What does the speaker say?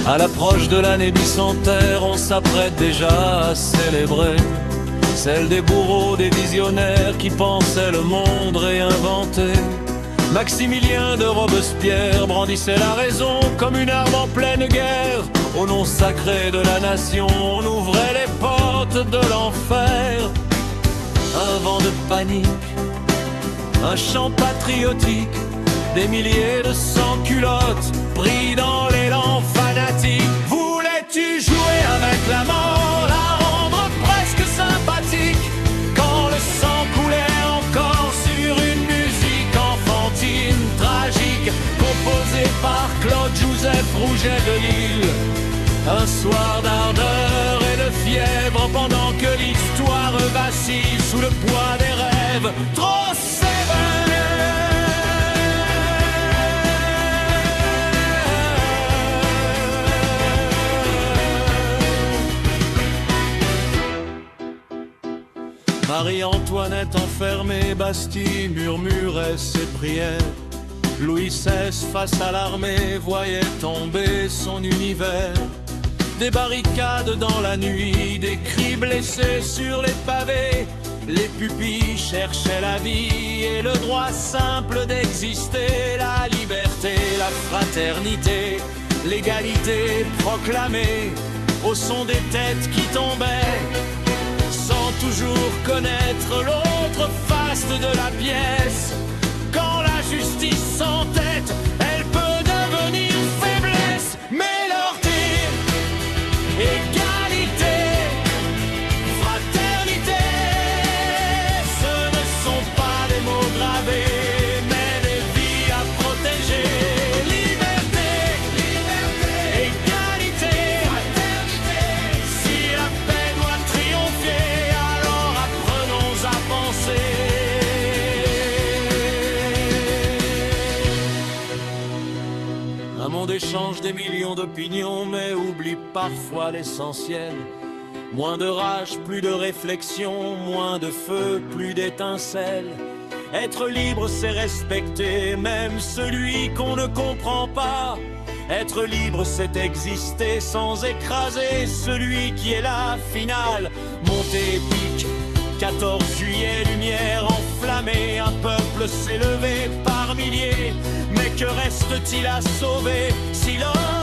À l'approche de l'année bicentenaire, on s'apprête déjà à célébrer celle des bourreaux, des visionnaires qui pensaient le monde réinventé. Maximilien de Robespierre brandissait la raison comme une arme en pleine guerre. Au nom sacré de la nation, on ouvrait les portes de l'enfer. Un vent de panique, un chant patriotique, des milliers de sans-culottes pris dans l'élan fanatique. Voulais-tu jouer avec la mort, la rendre presque sympathique, quand le sang coulait encore sur une musique enfantine, tragique, composée par Claude-Joseph Rouget de Lille. Un soir d'ardeur et de fièvre, pendant que l'histoire vacille sous le poids des rêves trop sévères. Marie-Antoinette enfermée, Bastille murmurait ses prières. Louis XVI face à l'armée voyait tomber son univers. Des barricades dans la nuit, des cris blessés sur les pavés. Les pupilles cherchaient la vie et le droit simple d'exister. La liberté, la fraternité, l'égalité proclamée au son des têtes qui tombaient, sans toujours connaître l'autre face de la pièce. Quand la justice s'entête, elle peut devenir faiblesse. Mais leur dire égalité, fraternité, ce ne sont pas des mots gravés, mais des vies à protéger. Liberté, liberté, égalité, fraternité. Si la paix doit triompher, alors apprenons à penser. Un monde échange des millions d'opinions, mais oublie parfois l'essentiel. Moins de rage, plus de réflexion, moins de feu, plus d'étincelles. Être libre, c'est respecter même celui qu'on ne comprend pas. Être libre, c'est exister sans écraser celui qui est la finale. Montée épique, 14 juillet, lumière enflammée, un peuple s'est levé par milliers. Mais que reste-t-il à sauver si l'homme